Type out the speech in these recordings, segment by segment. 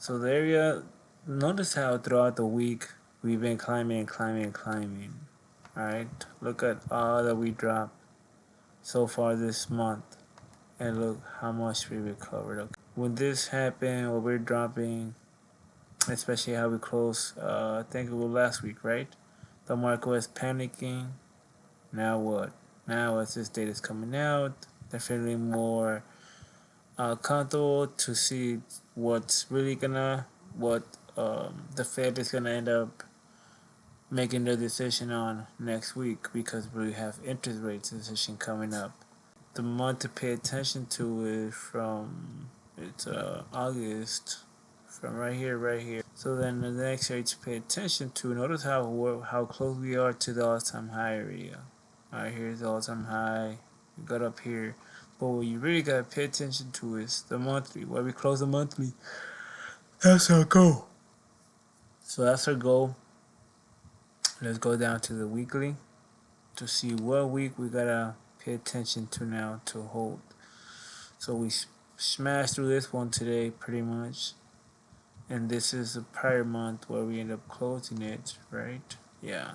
So the area, notice how throughout the week we've been climbing. Alright, look at all that we dropped so far this month, and look how much we recovered. Okay. When this happened, what we're dropping, especially how we closed, I think it was last week, right? The market was panicking. Now what? Now as this data is coming out, they're feeling more comfortable to see what's really what the Fed is gonna end up making their decision on next week, because we have interest rate decision coming up. The month to pay attention to is from it's August, from right here. So then the next area to pay attention to. Notice how close we are to the all-time high area. Alright, here's the all-time high. We got up here. But what you really gotta pay attention to is the monthly. Where we close the monthly, that's our goal. So that's our goal. Let's go down to the weekly to see what week we gotta pay attention to now to hold. So we smashed through this one today pretty much. And this is the prior month where we end up closing it, right? Yeah,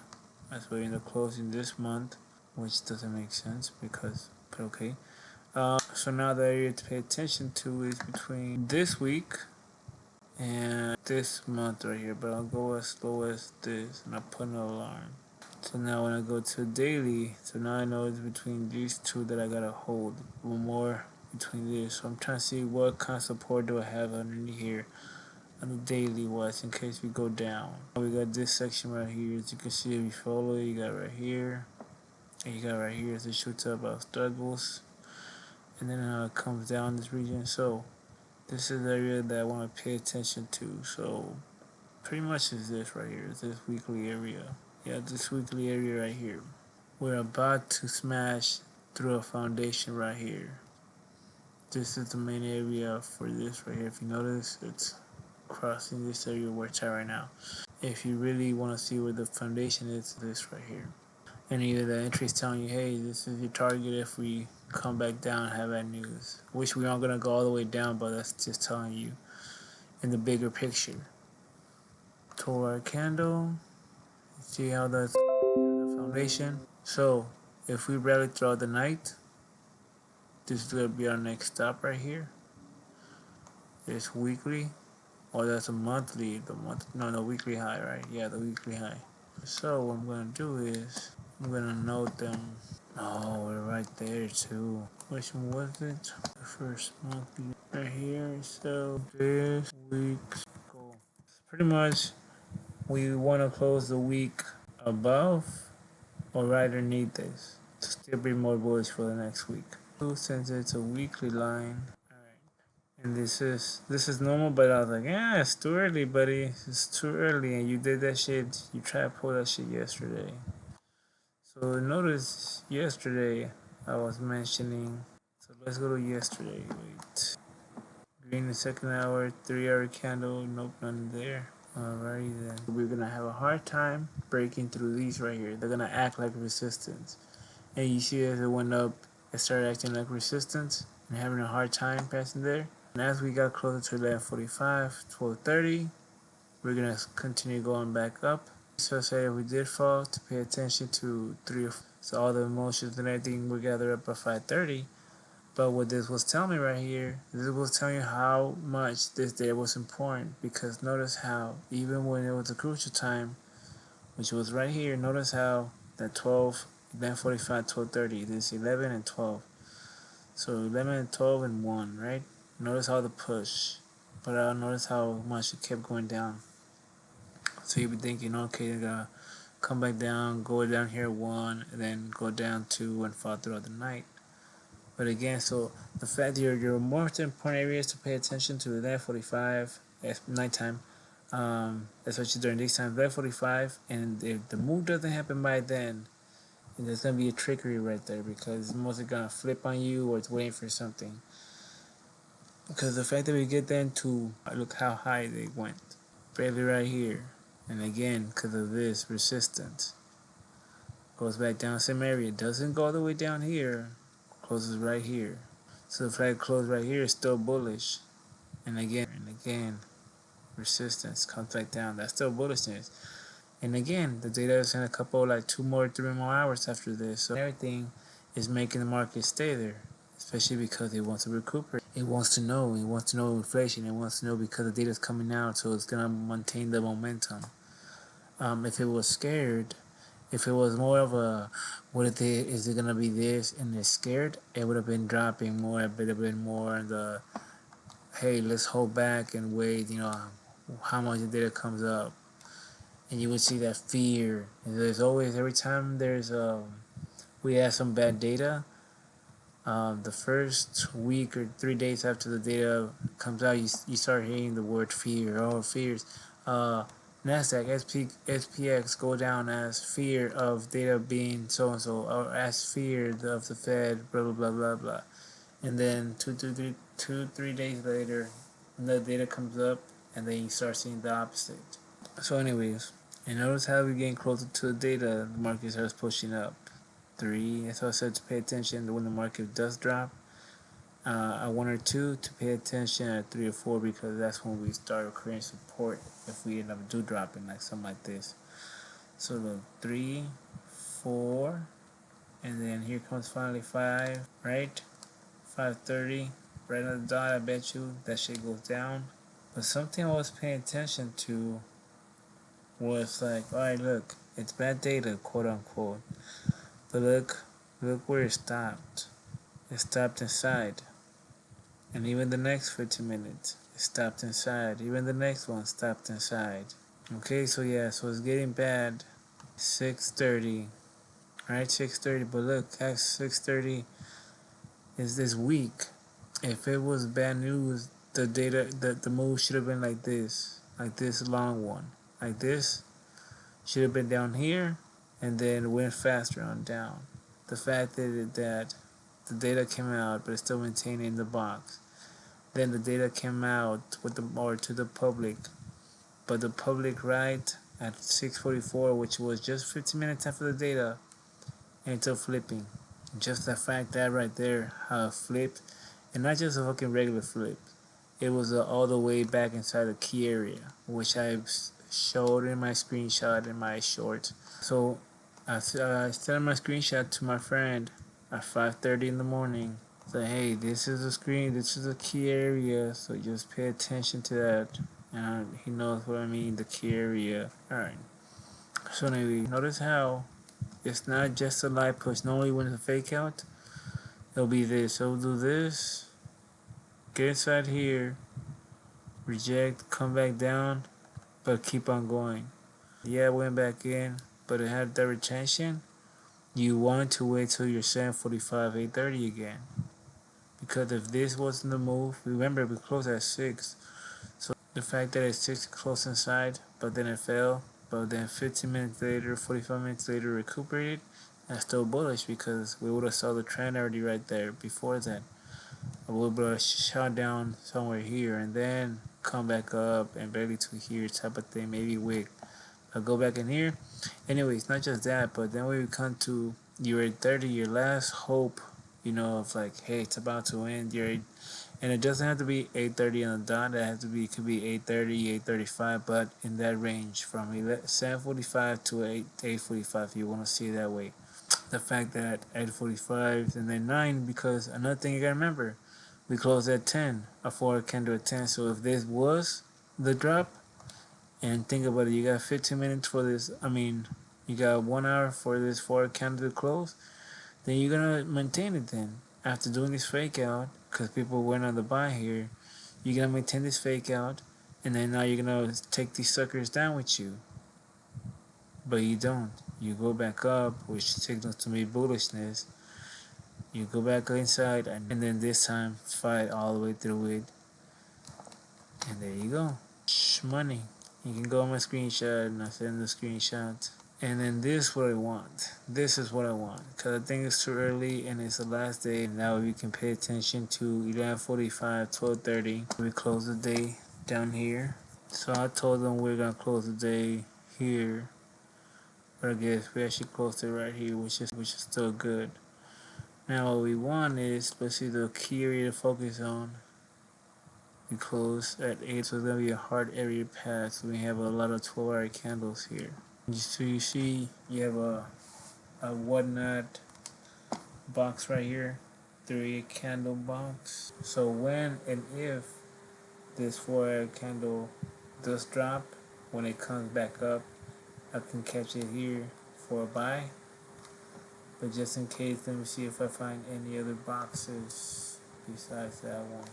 that's where we end up closing this month, which doesn't make sense because, but okay. So now the area to pay attention to is between this week and this month right here, but I'll go as slow as this and I'll put an alarm. So now when I go to daily, so now I know it's between these two that I gotta hold. One more between this. So I'm trying to see what kind of support do I have underneath here on the daily wise in case we go down. We got this section right here. As you can see, if you follow, you got right here. And you got right here as it shoots up our struggles. And then it comes down this region. So this is the area that I want to pay attention to. So pretty much is this right here. Is this weekly area. Yeah, this weekly area right here. We're about to smash through a foundation right here. This is the main area for this right here. If you notice, it's crossing this area where it's at right now. If you really want to see where the foundation is, this right here. And either the entry is telling you, hey, this is your target if we come back down and have bad news. Wish we aren't going to go all the way down, but that's just telling you in the bigger picture. 12-hour candle. See how that's the foundation? So, if we rally throughout the night, this is going to be our next stop right here. It's weekly. Or that's a monthly, the weekly high, right? Yeah, the weekly high. So what I'm gonna do is I'm gonna note them. Oh, we're right there too. Which one was it? The first monthly right here. So this week's goal. Pretty much, we want to close the week above or right underneath this to still be more bullish for the next week. So since it's a weekly line. And this is normal, but I was like, yeah, it's too early, buddy. It's too early, and you did that shit. You tried to pull that shit yesterday. So notice yesterday I was mentioning. So let's go to yesterday. Wait, green the second hour, 3-hour candle. Nope, none there. Alrighty then. We're gonna have a hard time breaking through these right here. They're gonna act like resistance. And you see as it went up, it started acting like resistance and having a hard time passing there. And as we got closer to 11:45, 12:30, we're gonna continue going back up. So say if we did fall, to pay attention to 3 or 4. So all the emotions and everything we gather up at 5:30. But what this was telling me right here, this was telling you how much this day was important, because notice how even when it was a crucial time, which was right here, notice how that 11:45, 12:30, this 11 and 12. So 11 and 12 and 1, right? Notice how the push, but notice how much it kept going down. So you'd be thinking, okay, they're gonna come back down, go down here 1, and then go down 2 and fall throughout the night. But again, so the fact that your most important areas to pay attention to 11:45 at nighttime, especially during these times, 11:45, and if the move doesn't happen by then, there's gonna be a trickery right there, because it's mostly gonna flip on you or it's waiting for something. Because the fact that we get them to look how high they went, barely right here, and again because of this resistance, goes back down the same area, doesn't go all the way down here, closes right here. So the fact it closed right here is still bullish, and again, resistance, comes back down. That's still bullishness. And again, the data is in a couple, like 2 more, 3 more hours after this. So everything is making the market stay there, especially because it wants to recuperate. It wants to know. It wants to know inflation. It wants to know because the data is coming out, so it's gonna maintain the momentum. If it was scared, if it was more of a, what if it, is it gonna be this, and they're scared, it would have been dropping more. It would have been more the, hey, let's hold back and wait. How much the data comes up, and you would see that fear. And there's always, every time we have some bad data, the first week or 3 days after the data comes out, you start hearing the word fear. Oh, fears. Uh, Nasdaq, SPX go down as fear of data being so and so, or as fear of the Fed, blah blah blah blah blah. And then 3 days later, the data comes up, and then you start seeing the opposite. So, anyways, and notice how we're getting closer to the data, the market starts pushing up. 3, that's why I said to pay attention when the market does drop. At 1 or 2 to pay attention, at 3 or 4 because that's when we start creating support if we end up dropping like something like this. So the 3, 4, and then here comes finally 5, right? 5:30, right on the dot. I bet you that shit goes down. But something I was paying attention to was like, alright, look, it's bad data, quote unquote. But look where it stopped. It stopped inside. And even the next 15 minutes, it stopped inside. Even the next one stopped inside. Okay, so yeah, so it's getting bad. 6:30, right? 6:30. But look, at 6:30 is this week. If it was bad news, the move should have been like this long one, like this. Should have been down here, and then went faster on down. The fact that the data came out, but it's still maintaining the box. Then the data came out to the public, but the public right at 6:44, which was just 15 minutes after the data, ended up flipping. Just the fact that right there, how it flipped, and not just a fucking regular flip. It was all the way back inside the key area, which I showed in my screenshot in my short. So I sent my screenshot to my friend at 5:30 in the morning. So hey, this is a screen. This is a key area. So just pay attention to that. And he knows what I mean. The key area. All right. So anyway, notice how it's not just a light push. Normally when it's a fake out, it'll be this. It'll do this. Get inside here. Reject. Come back down. But keep on going. Yeah, went back in, but it had that retention. You want to wait till you're 7:45, 8:30 again. Because if this wasn't the move, remember we closed at 6. So the fact that it's 6 close inside, but then it fell, but then 15 minutes later, 45 minutes later recuperated, that's still bullish because we would have saw the trend already right there before that. A little bit of shot down somewhere here and then come back up and barely to here type of thing, maybe wick. I'll go back in here. Anyways, not just that, but then we come to your 8:30, your last hope, of like, hey, it's about to end. And it doesn't have to be 8:30 on the dot. It could be 8:30, 8:35, but in that range from 7:45 to 8:45, if you want to see it that way. The fact that 8:45 and then 9, because another thing you gotta remember, we closed at 10, a 4 candle at 10. So if this was the drop, and think about it, you got 15 minutes for this. You got 1 hour for this 4 candle to close. Then you're gonna maintain it. Then after doing this fake out, because people went on the buy here, you're gonna maintain this fake out, and then now you're gonna take these suckers down with you. But you don't. You go back up, which signals to me bullishness. You go back inside, and then this time fight all the way through it. And there you go. Money. You can go on my screenshot and I send the screenshot. And then this is what I want. This is what I want. Because I think it's too early and it's the last day. Now we can pay attention to 11:45, 12:30. We close the day down here. So I told them we're going to close the day here. But I guess we actually closed it right here, which is still good. Now what we want is, let's see the key area to focus on. We close at 8, so it's gonna be a hard area pass. So we have a lot of 12-hour candles here. So you see, you have a whatnot box right here, 3 candle box. So when and if this 4-hour candle does drop, when it comes back up, I can catch it here for a buy. But just in case, let me see if I find any other boxes besides that one.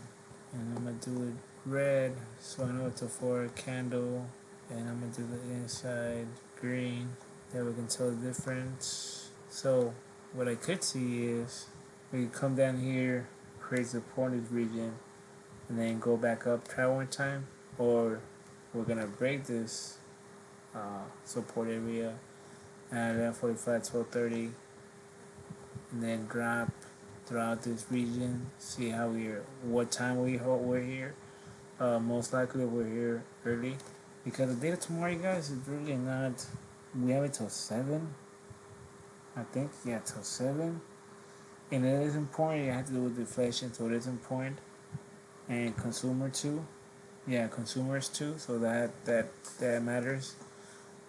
And I'm gonna do it red, so I know it's a 4 candle. And I'm gonna do the inside green, that we can tell the difference. So what I could see is we can come down here, create support in this region, and then go back up, try one time, or we're gonna break this support area at 11:45, 12:30, and then drop throughout this region. See how what time we're here. Most likely we're here early because the data tomorrow, you guys, is really not. We have it till 7, I think. Yeah, till 7, and it is important. You have to do with deflation, so it is important, and consumer too. Yeah, consumers too. So that matters.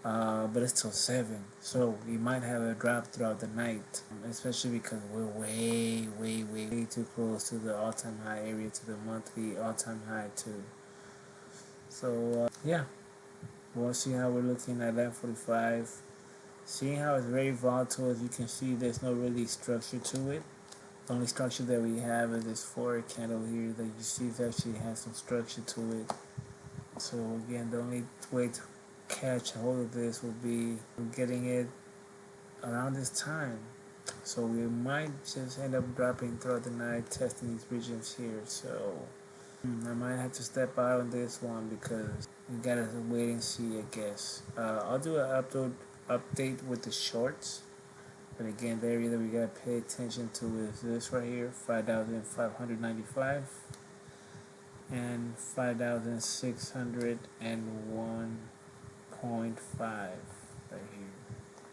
But it's till 7, so we might have a drop throughout the night, especially because we're way too close to the all-time high area, to the monthly all-time high too. So yeah, we'll see how we're looking at 11:45. Seeing how it's very volatile, as you can see, there's no really structure to it. The only structure that we have is this 4 candle here that you see actually has some structure to it. So again, the only way to catch hold of this will be getting it around this time. So we might just end up dropping throughout the night, testing these regions here. So I might have to step out on this one because we gotta wait and see, I guess. I'll do an update with the shorts. But again, the area that we gotta pay attention to is this right here, 5,595 and 5,601.5 right here.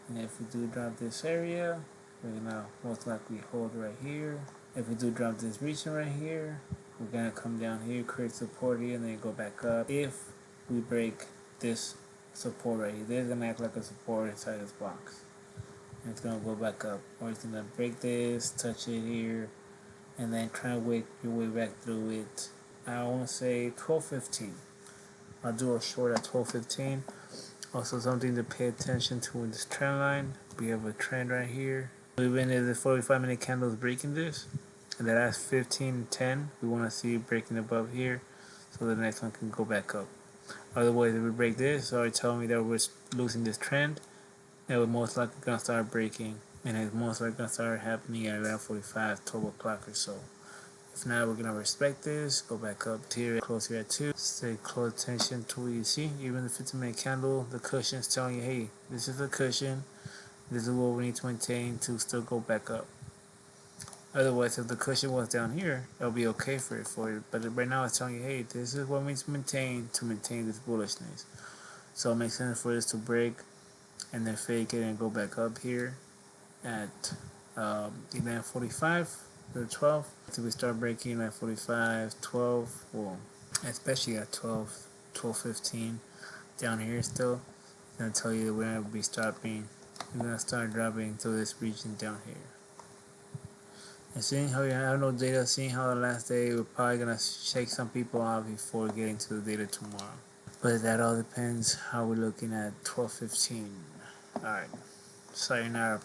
And if we do drop this area, we're gonna most likely hold right here. If we do drop this region right here, we're gonna come down here, create support here, and then go back up. If we break this support right here, this is gonna act like a support inside this box. And it's gonna go back up. Or it's gonna break this, touch it here, and then try to work your way back through it. I wanna say 12:15. I'll do a short at 12:15. Also, something to pay attention to in this trend line. We have a trend right here. Even if the 45-minute candle is breaking this, and the last 15:10, we want to see it breaking above here, so the next one can go back up. Otherwise, if we break this, it's already telling me that we're losing this trend, and we're most likely gonna start breaking, and it's most likely gonna start happening at around 45, 12 o'clock or so. If not, we're gonna respect this, go back up here, close here at 2. Stay close attention to what you see. Even the 15-minute candle, the cushion is telling you, hey, this is a cushion. This is what we need to maintain to still go back up. Otherwise, if the cushion was down here, it'll be okay for it. But right now, it's telling you, hey, this is what we need to maintain this bullishness. So it makes sense for this to break and then fake it and go back up here at 11:45 or 12. Until we start breaking at 45, 12, well, especially at 12, 12:15 down here still. It's gonna tell you that we're gonna be stopping. We're gonna start dropping to this region down here. And seeing how you have no data, seeing how the last day, we're probably gonna shake some people out before getting to the data tomorrow. But that all depends how we're looking at 12:15. Alright, sayonara.